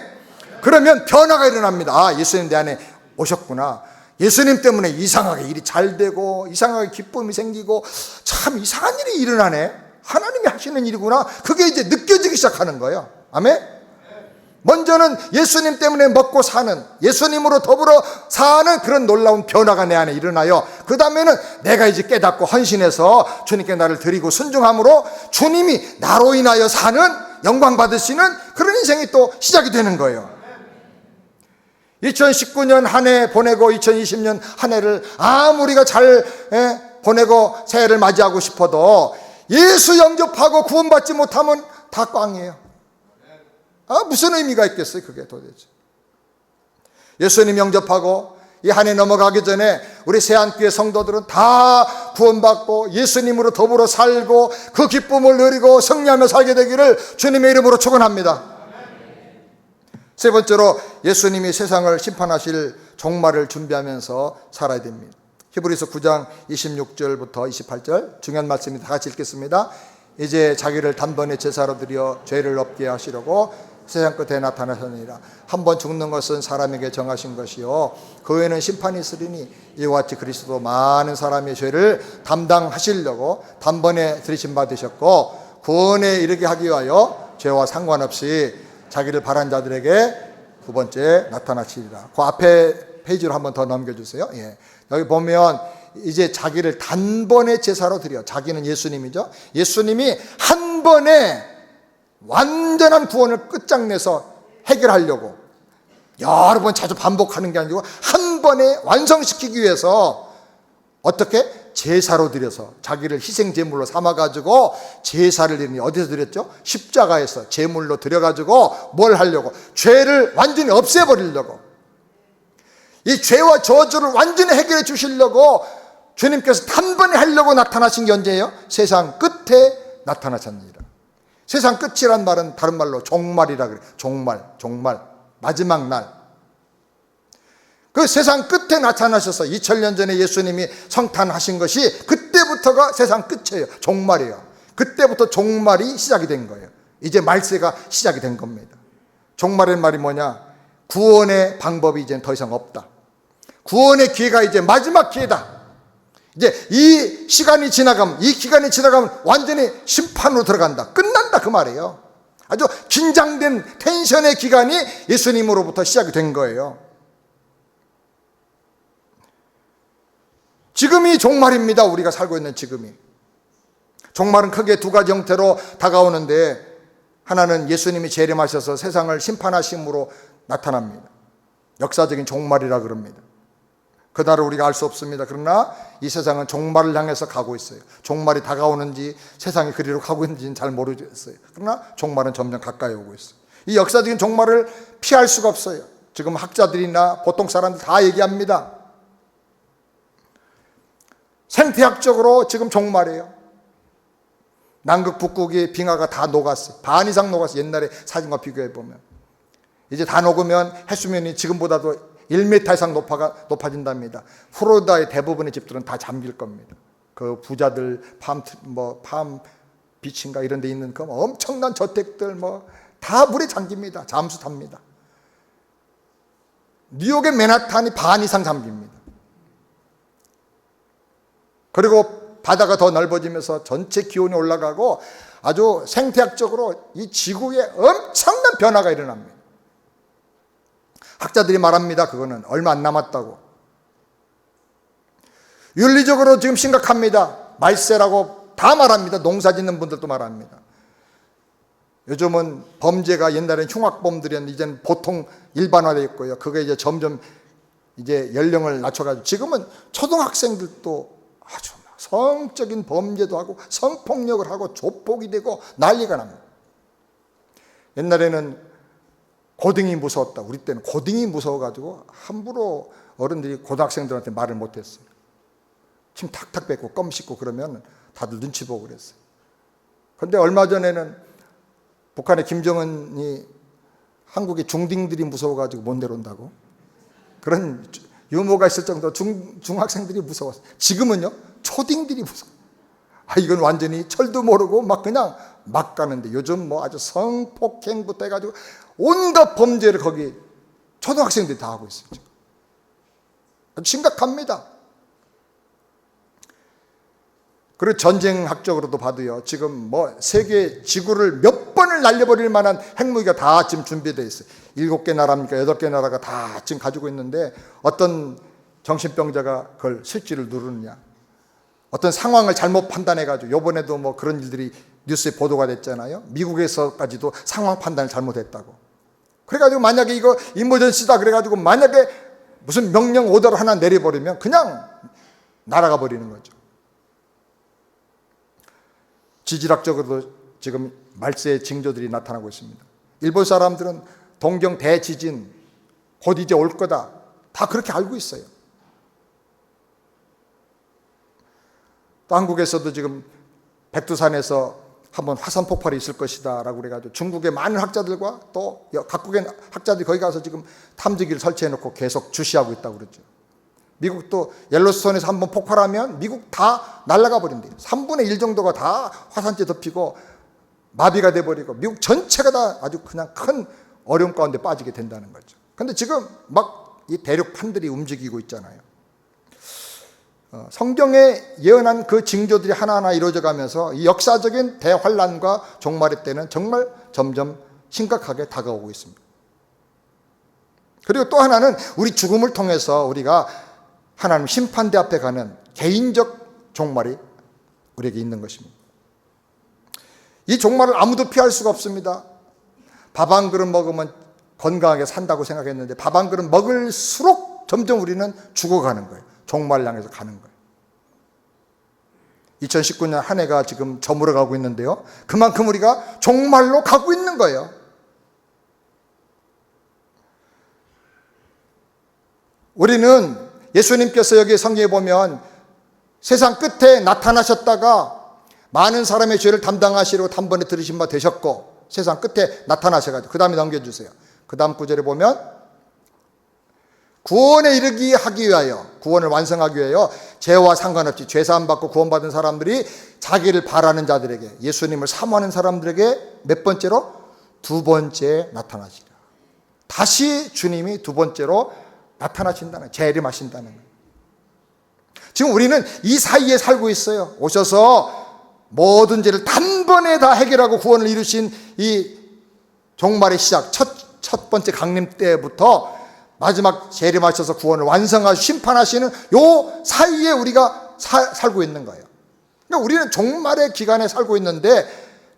그러면 변화가 일어납니다. 아, 예수님 내 안에 오셨구나. 예수님 때문에 이상하게 일이 잘 되고 이상하게 기쁨이 생기고 참 이상한 일이 일어나네. 하나님이 하시는 일이구나. 그게 이제 느껴지기 시작하는 거예요. 아멘. 먼저는 예수님 때문에 먹고 사는, 예수님으로 더불어 사는 그런 놀라운 변화가 내 안에 일어나요. 그 다음에는 내가 이제 깨닫고 헌신해서 주님께 나를 드리고 순종함으로 주님이 나로 인하여 사는, 영광 받으시는 그런 인생이 또 시작이 되는 거예요. 2019년 한 해 보내고 2020년 한 해를 아무리가 잘 보내고 새해를 맞이하고 싶어도 예수 영접하고 구원받지 못하면 다 꽝이에요. 아, 무슨 의미가 있겠어요 그게 도대체. 예수님 영접하고 이 한 해 넘어가기 전에 우리 새안교회 성도들은 다 구원받고 예수님으로 더불어 살고 그 기쁨을 누리고 승리하며 살게 되기를 주님의 이름으로 축원합니다. 세 번째로 예수님이 세상을 심판하실 종말을 준비하면서 살아야 됩니다. 히브리서 9장 26절부터 28절 중요한 말씀입니다. 다 같이 읽겠습니다. 이제 자기를 단번에 제사로 드려 죄를 없게 하시려고 세상 끝에 나타나셨느니라. 한 번 죽는 것은 사람에게 정하신 것이요 그 후에는 심판이 있으리니 이와 같이 그리스도 많은 사람의 죄를 담당하시려고 단번에 들이심 받으셨고 구원에 이르게 하기 위하여 죄와 상관없이 자기를 바란 자들에게 두 번째 나타나시리라. 그 앞에 페이지로 한번 더 넘겨주세요. 예. 여기 보면 이제 자기를 단번에 제사로 드려. 자기는 예수님이죠. 예수님이 한 번에 완전한 구원을 끝장내서 해결하려고 여러 번 자주 반복하는 게 아니고 한 번에 완성시키기 위해서 어떻게? 제사로 드려서 자기를 희생제물로 삼아가지고 제사를 드리니 어디서 드렸죠? 십자가에서 제물로 드려가지고 뭘 하려고? 죄를 완전히 없애버리려고, 이 죄와 저주를 완전히 해결해 주시려고 주님께서 단번에 하려고 나타나신 게 언제예요? 세상 끝에 나타나셨느니라. 세상 끝이란 말은 다른 말로 종말이라 그래요. 종말, 마지막 날. 그 세상 끝에 나타나셔서 2000년 전에 예수님이 성탄하신 것이 그때부터가 세상 끝이에요. 종말이에요. 그때부터 종말이 시작이 된 거예요. 이제 말세가 시작이 된 겁니다. 종말의 말이 뭐냐? 구원의 방법이 이제 더 이상 없다. 구원의 기회가 이제 마지막 기회다. 이제 이 시간이 지나가면, 이 기간이 지나가면 완전히 심판으로 들어간다. 끝난다 그 말이에요. 아주 긴장된 텐션의 기간이 예수님으로부터 시작이 된 거예요. 지금이 종말입니다. 우리가 살고 있는 지금이. 종말은 크게 두 가지 형태로 다가오는데, 하나는 예수님이 재림하셔서 세상을 심판하심으로 나타납니다. 역사적인 종말이라 그럽니다. 그날을 우리가 알 수 없습니다. 그러나 이 세상은 종말을 향해서 가고 있어요. 종말이 다가오는지 세상이 그리로 가고 있는지는 잘 모르겠어요. 그러나 종말은 점점 가까이 오고 있어요. 이 역사적인 종말을 피할 수가 없어요. 지금 학자들이나 보통 사람들 다 얘기합니다. 생태학적으로 지금 종말이에요. 남극 북극의 빙하가 다 녹았어요. 반 이상 녹았어요. 옛날에 사진과 비교해 보면. 이제 다 녹으면 해수면이 지금보다도 1m 이상 높아진답니다. 플로리다의 대부분의 집들은 다 잠길 겁니다. 그 부자들 팜 비치인가 이런 데 있는 그 엄청난 저택들 다 물에 잠깁니다. 잠수 탑니다. 뉴욕의 맨하탄이 반 이상 잠깁니다. 그리고 바다가 더 넓어지면서 전체 기온이 올라가고 아주 생태학적으로 이 지구에 엄청난 변화가 일어납니다. 학자들이 말합니다. 그거는 얼마 안 남았다고. 윤리적으로 지금 심각합니다. 말세라고 다 말합니다. 농사 짓는 분들도 말합니다. 요즘은 범죄가 옛날엔 흉악범들이었는데 이제는 보통 일반화되어 있고요. 그게 이제 점점 이제 연령을 낮춰가지고 지금은 초등학생들도 아주 성적인 범죄도 하고 성폭력을 하고 조폭이 되고 난리가 납니다. 옛날에는 고딩이 무서웠다. 우리 때는 고딩이 무서워가지고 함부로 어른들이 고등학생들한테 말을 못했어요. 침 탁탁 뱉고 껌 씹고 그러면 다들 눈치 보고 그랬어요. 그런데 얼마 전에는 북한의 김정은이 한국의 중딩들이 무서워가지고 못 내려온다고 그런 유머가 있을 정도로 중학생들이 무서웠어요. 지금은요 초딩들이 무서워. 이건 완전히 철도 모르고 막 그냥 막 가는데 요즘 뭐 아주 성폭행부터 해가지고 온갖 범죄를 거기 초등학생들이 다 하고 있어요. 아주 심각합니다. 그리고 전쟁학적으로도 봐도요, 지금 뭐 세계 지구를 몇 번을 날려버릴 만한 핵무기가 다 지금 준비되어 있어요. 7개 나라입니까? 8개 나라가 다 지금 가지고 있는데 어떤 정신병자가 그걸 실지를 누르느냐. 어떤 상황을 잘못 판단해가지고 요번에도 뭐 그런 일들이 뉴스에 보도가 됐잖아요. 미국에서까지도 상황 판단을 잘못했다고. 그래가지고 만약에 이거 이머전시다 그래가지고 만약에 무슨 명령 오더를 하나 내려버리면 그냥 날아가 버리는 거죠. 지질학적으로도 지금 말세의 징조들이 나타나고 있습니다. 일본 사람들은 동경 대지진 곧 이제 올 거다 다 그렇게 알고 있어요. 또 한국에서도 지금 백두산에서 한번 화산 폭발이 있을 것이다 라고 그래가지고 중국의 많은 학자들과 또 각국의 학자들이 거기 가서 지금 탐지기를 설치해 놓고 계속 주시하고 있다고 그러죠. 미국도 옐로스톤에서 한번 폭발하면 미국 다 날아가 버린대요. 3분의 1 정도가 다 화산재 덮이고 마비가 돼버리고 미국 전체가 다 아주 그냥 큰 어려움 가운데 빠지게 된다는 거죠. 그런데 지금 막 이 대륙판들이 움직이고 있잖아요. 성경에 예언한 그 징조들이 하나하나 이루어져 가면서 이 역사적인 대환란과 종말의 때는 정말 점점 심각하게 다가오고 있습니다. 그리고 또 하나는 우리 죽음을 통해서 우리가 하나님 심판대 앞에 가는 개인적 종말이 우리에게 있는 것입니다. 이 종말을 아무도 피할 수가 없습니다. 밥 한 그릇 먹으면 건강하게 산다고 생각했는데 밥 한 그릇 먹을수록 점점 우리는 죽어가는 거예요. 종말을 향해서 가는 거예요. 2019년 한 해가 지금 저물어 가고 있는데요. 그만큼 우리가 종말로 가고 있는 거예요. 우리는 예수님께서 여기 성경에 보면 세상 끝에 나타나셨다가 많은 사람의 죄를 담당하시려고 단번에 들으신 바 되셨고 세상 끝에 나타나셔가지고 그 다음에 넘겨주세요. 그 다음 구절에 보면 구원에 이르기 하기 위하여 구원을 완성하기 위하여 죄와 상관없이 죄사함 받고 구원받은 사람들이 자기를 바라는 자들에게 예수님을 사모하는 사람들에게 몇 번째로? 두 번째 나타나시리라. 다시 주님이 두 번째로 나타나신다는, 재림하신다는 거예요. 지금 우리는 이 사이에 살고 있어요. 오셔서 모든 죄를 단번에 다 해결하고 구원을 이루신 이 종말의 시작, 첫 번째 강림 때부터 마지막 재림하셔서 구원을 완성하시고 심판하시는 요 사이에 우리가 살고 있는 거예요. 그러니까 우리는 종말의 기간에 살고 있는데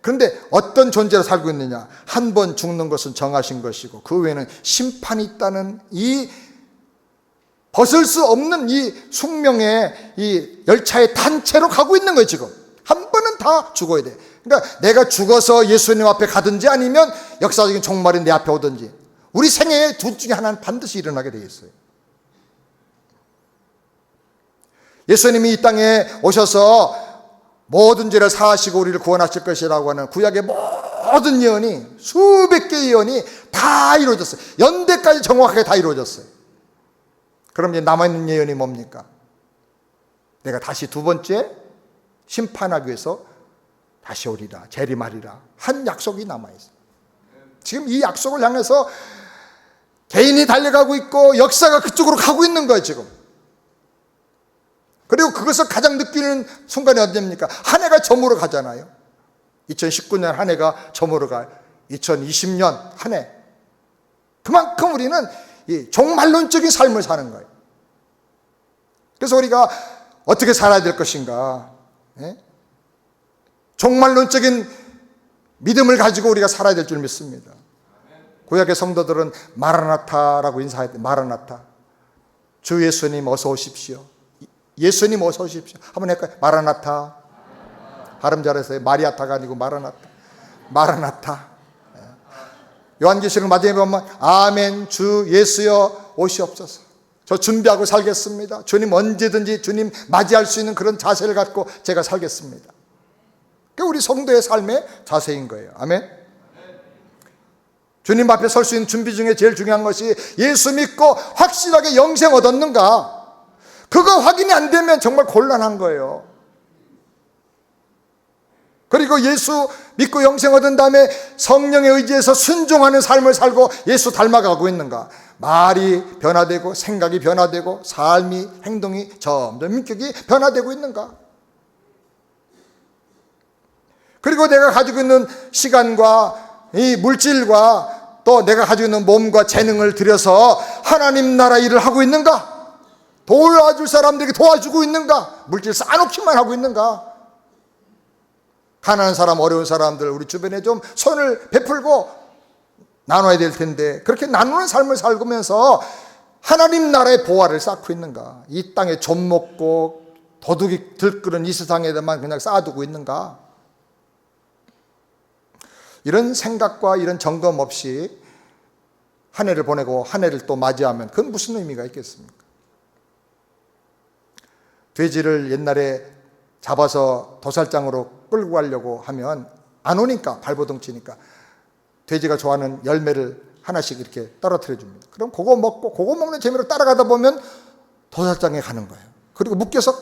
그런데 어떤 존재로 살고 있느냐? 한 번 죽는 것은 정하신 것이고 그 외에는 심판이 있다는 이 벗을 수 없는 이 숙명의 이 열차의 단체로 가고 있는 거예요. 지금 한 번은 다 죽어야 돼. 그러니까 내가 죽어서 예수님 앞에 가든지 아니면 역사적인 종말이 내 앞에 오든지 우리 생애의 둘 중에 하나는 반드시 일어나게 되어 있어요. 예수님이 이 땅에 오셔서 모든 죄를 사하시고 우리를 구원하실 것이라고 하는 구약의 모든 예언이 수백 개의 예언이 다 이루어졌어요. 연대까지 정확하게 다 이루어졌어요. 그럼 이제 남아있는 예언이 뭡니까? 내가 다시 두 번째 심판하기 위해서 다시 오리라, 재림하리라 한 약속이 남아있어요. 지금 이 약속을 향해서 개인이 달려가고 있고 역사가 그쪽으로 가고 있는 거예요 지금. 그리고 그것을 가장 느끼는 순간이 언제입니까? 한 해가 저물어 가잖아요. 2019년 한 해가 저물어 가요. 2020년 한 해. 그만큼 우리는 이 종말론적인 삶을 사는 거예요. 그래서 우리가 어떻게 살아야 될 것인가? 예? 종말론적인 믿음을 가지고 우리가 살아야 될 줄 믿습니다. 구약의 성도들은 마라나타라고 인사해야 돼요. 마라나타. 주 예수님 어서 오십시오. 예수님 어서 오십시오. 한번 할까요? 마라나타. 발음 잘했어요. 마리아타가 아니고 마라나타. 마라나타. 요한계시록 마지막에 보면 아멘 주 예수여 오시옵소서. 저 준비하고 살겠습니다. 주님 언제든지 주님 맞이할 수 있는 그런 자세를 갖고 제가 살겠습니다. 그게 우리 성도의 삶의 자세인 거예요. 아멘. 주님 앞에 설 수 있는 준비 중에 제일 중요한 것이 예수 믿고 확실하게 영생 얻었는가. 그거 확인이 안 되면 정말 곤란한 거예요. 그리고 예수 믿고 영생 얻은 다음에 성령에 의지해서 순종하는 삶을 살고 예수 닮아가고 있는가. 말이 변화되고 생각이 변화되고 삶이 행동이 점점 인격이 변화되고 있는가. 그리고 내가 가지고 있는 시간과 이 물질과 또 내가 가지고 있는 몸과 재능을 들여서 하나님 나라 일을 하고 있는가? 도와줄 사람들에게 도와주고 있는가? 물질 쌓아놓기만 하고 있는가? 가난한 사람, 어려운 사람들 우리 주변에 좀 손을 베풀고 나눠야 될 텐데 그렇게 나누는 삶을 살면서 하나님 나라의 보화를 쌓고 있는가? 이 땅에 좀 먹고 도둑이 들끓은 이 세상에만 그냥 쌓아두고 있는가? 이런 생각과 이런 점검 없이 한 해를 보내고 한 해를 또 맞이하면 그건 무슨 의미가 있겠습니까? 돼지를 옛날에 잡아서 도살장으로 끌고 가려고 하면 안 오니까 발버둥 치니까 돼지가 좋아하는 열매를 하나씩 이렇게 떨어뜨려 줍니다. 그럼 그거 먹고 그거 먹는 재미로 따라가다 보면 도살장에 가는 거예요. 그리고 묶여서 꽥!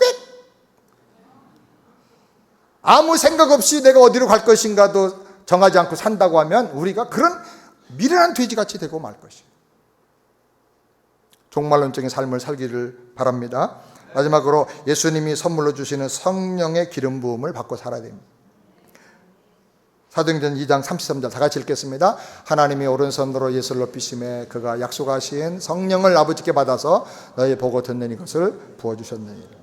아무 생각 없이 내가 어디로 갈 것인가도 정하지 않고 산다고 하면 우리가 그런 미련한 돼지같이 되고 말 것이에요. 종말론적인 삶을 살기를 바랍니다. 마지막으로 예수님이 선물로 주시는 성령의 기름 부음을 받고 살아야 됩니다. 사도행전 2장 33절 다 같이 읽겠습니다. 하나님이 오른손으로 예수를 높이심에 그가 약속하신 성령을 아버지께 받아서 너희 보고 듣는 이것을 부어주셨느니라.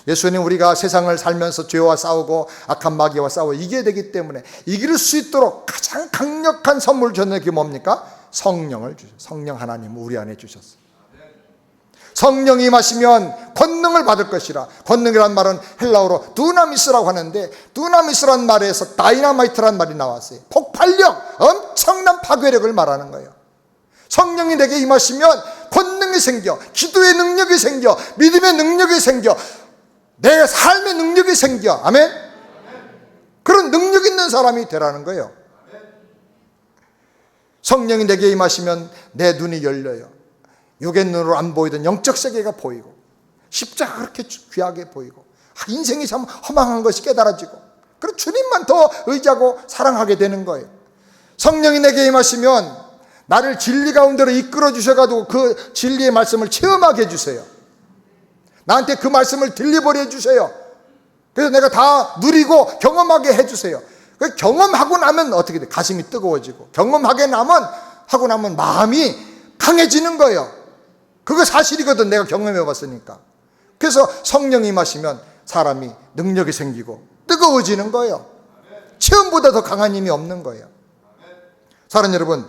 예수님 우리가 세상을 살면서 죄와 싸우고 악한 마귀와 싸워 이겨야 되기 때문에 이길 수 있도록 가장 강력한 선물을 줬는데 그게 뭡니까? 성령을 주셨어요. 성령 하나님 우리 안에 주셨어요. 성령이 임하시면 권능을 받을 것이라. 권능이란 말은 헬라어로 두나미스라고 하는데 두나미스란 말에서 다이나마이트란 말이 나왔어요. 폭발력, 엄청난 파괴력을 말하는 거예요. 성령이 내게 임하시면 권능이 생겨, 기도의 능력이 생겨, 믿음의 능력이 생겨, 내 삶의 능력이 생겨. 아멘? 그런 능력 있는 사람이 되라는 거예요. 성령이 내게 임하시면 내 눈이 열려요. 육의 눈으로 안 보이던 영적 세계가 보이고 십자가 그렇게 귀하게 보이고 인생이 참 허망한 것이 깨달아지고 그리고 주님만 더 의지하고 사랑하게 되는 거예요. 성령이 내게 임하시면 나를 진리 가운데로 이끌어 주셔가지고 그 진리의 말씀을 체험하게 해주세요. 나한테 그 말씀을 들려버려 해주세요. 그래서 내가 다 누리고 경험하게 해주세요. 경험하고 나면 어떻게 돼? 가슴이 뜨거워지고 하고 나면 마음이 강해지는 거예요. 그거 사실이거든. 내가 경험해 봤으니까. 그래서 성령이 임하시면 사람이 능력이 생기고 뜨거워지는 거예요. 체험보다 더 강한 힘이 없는 거예요. 사랑하는 여러분,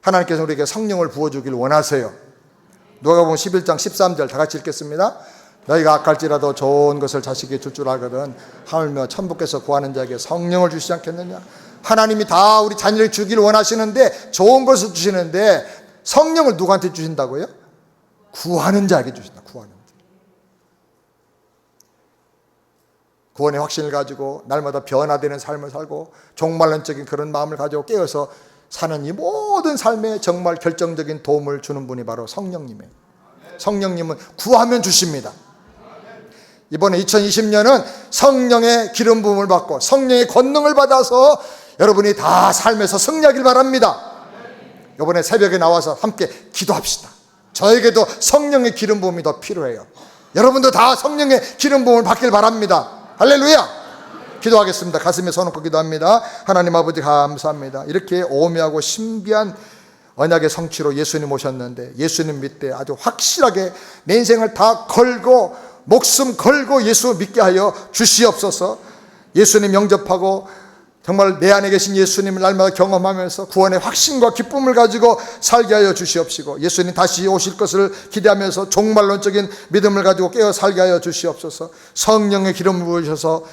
하나님께서 우리에게 성령을 부어주길 원하세요. 누가복음 11장 13절 다 같이 읽겠습니다. 너희가 악할지라도 좋은 것을 자식에게 줄 줄 알거든 하물며 천부께서 구하는 자에게 성령을 주시지 않겠느냐. 하나님이 다 우리 자녀를 주길 원하시는데 좋은 것을 주시는데 성령을 누구한테 주신다고요? 구하는 자에게 주신다. 구하는 자. 구원의 확신을 가지고 날마다 변화되는 삶을 살고 종말론적인 그런 마음을 가지고 깨어서 사는 이 모든 삶에 정말 결정적인 도움을 주는 분이 바로 성령님이에요. 성령님은 구하면 주십니다. 이번에 2020년은 성령의 기름 부음을 받고 성령의 권능을 받아서 여러분이 다 삶에서 승리하길 바랍니다. 이번에 새벽에 나와서 함께 기도합시다. 저에게도 성령의 기름 부음이 더 필요해요. 여러분도 다 성령의 기름 부음을 받길 바랍니다. 할렐루야. 기도하겠습니다. 가슴에 손 얹고 기도합니다. 하나님 아버지 감사합니다. 이렇게 오묘하고 신비한 언약의 성취로 예수님 오셨는데 예수님 믿되 아주 확실하게 내 인생을 다 걸고 목숨 걸고 예수 믿게 하여 주시옵소서. 예수님 영접하고 정말 내 안에 계신 예수님을 날마다 경험하면서 구원의 확신과 기쁨을 가지고 살게 하여 주시옵시고, 예수님 다시 오실 것을 기대하면서 종말론적인 믿음을 가지고 깨어 살게 하여 주시옵소서. 성령의 기름을 부으셔서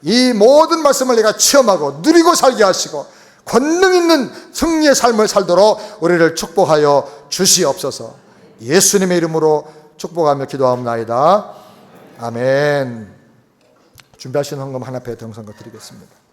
이 모든 말씀을 내가 체험하고 누리고 살게 하시고 권능 있는 승리의 삶을 살도록 우리를 축복하여 주시옵소서. 예수님의 이름으로 축복하며 기도하옵나이다. 아멘. 준비하신 헌금 하나 배에 동선거 드리겠습니다.